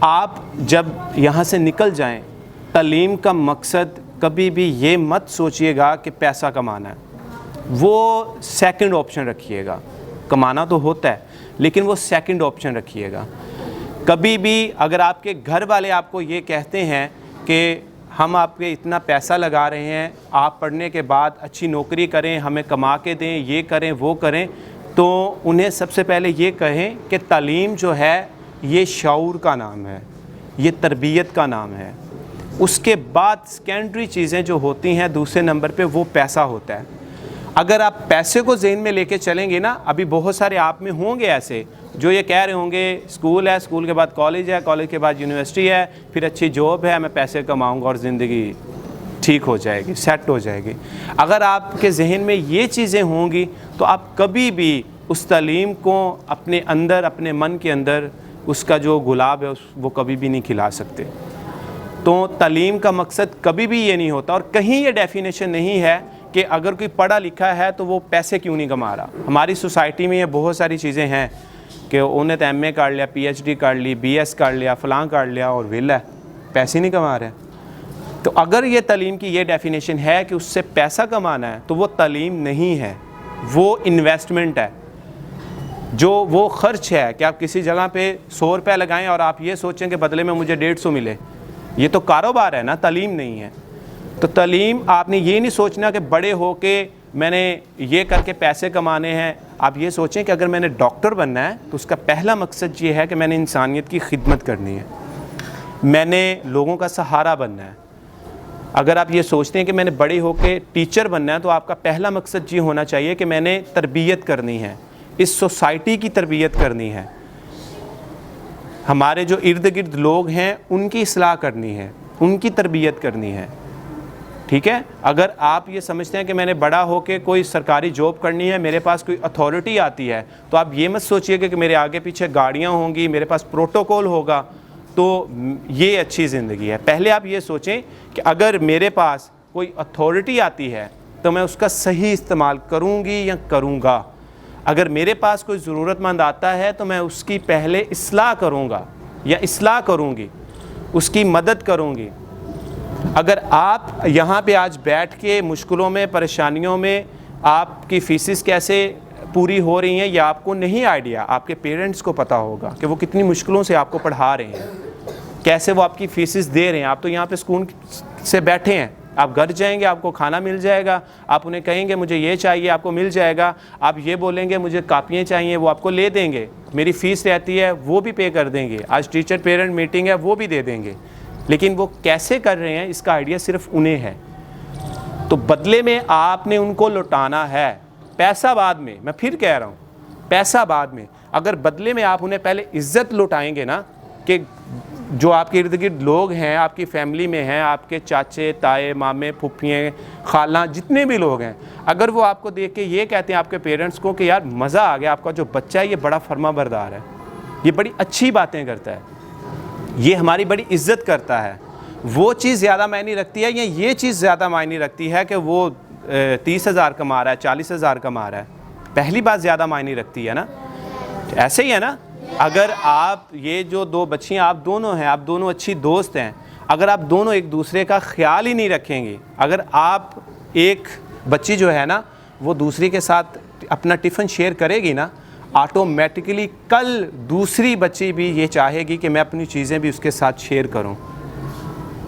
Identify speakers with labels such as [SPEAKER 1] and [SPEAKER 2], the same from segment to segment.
[SPEAKER 1] آپ جب یہاں سے نکل جائیں تعلیم کا مقصد کبھی بھی یہ مت سوچئے گا کہ پیسہ کمانا ہے، وہ سیکنڈ آپشن رکھیے گا. کمانا تو ہوتا ہے لیکن وہ سیکنڈ آپشن رکھیے گا. کبھی بھی اگر آپ کے گھر والے آپ کو یہ کہتے ہیں کہ ہم آپ کے اتنا پیسہ لگا رہے ہیں، آپ پڑھنے کے بعد اچھی نوکری کریں، ہمیں کما کے دیں، یہ کریں وہ کریں، تو انہیں سب سے پہلے یہ کہیں کہ تعلیم جو ہے یہ شعور کا نام ہے، یہ تربیت کا نام ہے. اس کے بعد سیکنڈری چیزیں جو ہوتی ہیں دوسرے نمبر پہ وہ پیسہ ہوتا ہے. اگر آپ پیسے کو ذہن میں لے کے چلیں گے نا، ابھی بہت سارے آپ میں ہوں گے ایسے جو یہ کہہ رہے ہوں گے اسکول ہے، اسکول کے بعد کالج ہے، کالج کے بعد یونیورسٹی ہے، پھر اچھی جاب ہے، میں پیسے کماؤں گا اور زندگی ٹھیک ہو جائے گی، سیٹ ہو جائے گی. اگر آپ کے ذہن میں یہ چیزیں ہوں گی تو آپ کبھی بھی اس تعلیم کو اپنے اندر، اپنے من کے اندر اس کا جو گلاب ہے وہ کبھی بھی نہیں کھلا سکتے. تو تعلیم کا مقصد کبھی بھی یہ نہیں ہوتا، اور کہیں یہ ڈیفینیشن نہیں ہے کہ اگر کوئی پڑھا لکھا ہے تو وہ پیسے کیوں نہیں کما رہا. ہماری سوسائٹی میں یہ بہت ساری چیزیں ہیں کہ انہیں تو ایم اے کر لیا، پی ایچ ڈی کر لی، بی ایس کر لیا، فلاں کر لیا اور ویلا ہے، پیسے نہیں کما رہے. تو اگر یہ تعلیم کی یہ ڈیفینیشن ہے کہ اس سے پیسہ کمانا ہے تو وہ تعلیم نہیں ہے، وہ انویسٹمنٹ ہے، جو وہ خرچ ہے کہ آپ کسی جگہ پہ 100 روپے لگائیں اور آپ یہ سوچیں کہ بدلے میں مجھے 150 ملے. یہ تو کاروبار ہے نا، تعلیم نہیں ہے. تو تعلیم آپ نے یہ نہیں سوچنا کہ بڑے ہو کے میں نے یہ کر کے پیسے کمانے ہیں. آپ یہ سوچیں کہ اگر میں نے ڈاکٹر بننا ہے تو اس کا پہلا مقصد یہ ہے کہ میں نے انسانیت کی خدمت کرنی ہے، میں نے لوگوں کا سہارا بننا ہے. اگر آپ یہ سوچتے ہیں کہ میں نے بڑے ہو کے ٹیچر بننا ہے تو آپ کا پہلا مقصد یہ ہونا چاہیے کہ میں نے تربیت کرنی ہے، اس سوسائٹی کی تربیت کرنی ہے، ہمارے جو ارد گرد لوگ ہیں ان کی اصلاح کرنی ہے، ان کی تربیت کرنی ہے. ٹھیک ہے. اگر آپ یہ سمجھتے ہیں کہ میں نے بڑا ہو کے کوئی سرکاری جاب کرنی ہے، میرے پاس کوئی اتھارٹی آتی ہے، تو آپ یہ مت سوچئے کہ میرے آگے پیچھے گاڑیاں ہوں گی، میرے پاس پروٹوکول ہوگا تو یہ اچھی زندگی ہے. پہلے آپ یہ سوچیں کہ اگر میرے پاس کوئی اتھارٹی آتی ہے تو میں اس کا صحیح استعمال کروں گی یا کروں گا. اگر میرے پاس کوئی ضرورت مند آتا ہے تو میں اس کی پہلے اصلاح کروں گا یا اصلاح کروں گی، اس کی مدد کروں گی. اگر آپ یہاں پہ آج بیٹھ کے مشکلوں میں، پریشانیوں میں آپ کی فیسز کیسے پوری ہو رہی ہیں یہ آپ کو نہیں آئیڈیا، آپ کے پیرنٹس کو پتہ ہوگا کہ وہ کتنی مشکلوں سے آپ کو پڑھا رہے ہیں، کیسے وہ آپ کی فیسز دے رہے ہیں. آپ تو یہاں پہ سکون سے بیٹھے ہیں، آپ گھر جائیں گے آپ کو کھانا مل جائے گا، آپ انہیں کہیں گے مجھے یہ چاہیے آپ کو مل جائے گا، آپ یہ بولیں گے مجھے کاپیاں چاہیے وہ آپ کو لے دیں گے، میری فیس رہتی ہے وہ بھی پے کر دیں گے، آج ٹیچر پیرنٹ میٹنگ ہے وہ بھی دے دیں گے. لیکن وہ کیسے کر رہے ہیں اس کا آئیڈیا صرف انہیں ہے. تو بدلے میں آپ نے ان کو لوٹانا ہے. پیسہ بعد میں، میں پھر کہہ رہا ہوں پیسہ بعد میں. اگر بدلے میں آپ انہیں پہلے عزت لوٹائیں گے نا، کہ جو آپ کے ارد گرد لوگ ہیں، آپ کی فیملی میں ہیں، آپ کے چاچے تائے مامے پھپھیاں خالہ جتنے بھی لوگ ہیں، اگر وہ آپ کو دیکھ کے یہ کہتے ہیں آپ کے پیرنٹس کو کہ یار مزہ آ گیا، آپ کا جو بچہ ہے یہ بڑا فرما بردار ہے، یہ بڑی اچھی باتیں کرتا ہے، یہ ہماری بڑی عزت کرتا ہے، وہ چیز زیادہ معنی رکھتی ہے یا یہ چیز زیادہ معنی رکھتی ہے کہ وہ 30,000 کما رہا ہے، 40,000 کما رہا ہے؟ پہلی بات زیادہ معنی رکھتی ہے نا. ایسے ہی ہے نا. اگر آپ یہ جو دو بچیاں آپ دونوں ہیں، آپ دونوں اچھی دوست ہیں، اگر آپ دونوں ایک دوسرے کا خیال ہی نہیں رکھیں گے، اگر آپ ایک بچی جو ہے نا وہ دوسری کے ساتھ اپنا ٹفن شیئر کرے گی نا، آٹومیٹکلی کل دوسری بچی بھی یہ چاہے گی کہ میں اپنی چیزیں بھی اس کے ساتھ شیئر کروں.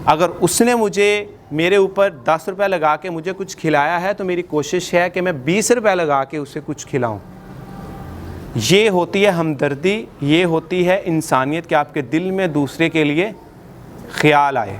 [SPEAKER 1] اگر اس نے میرے اوپر 10 روپے لگا کے مجھے کچھ کھلایا ہے تو میری کوشش ہے کہ میں 20 روپے لگا کے اسے کچھ کھلاؤں. یہ ہوتی ہے ہمدردی، یہ ہوتی ہے انسانیت کہ آپ کے دل میں دوسرے کے لیے خیال آئے.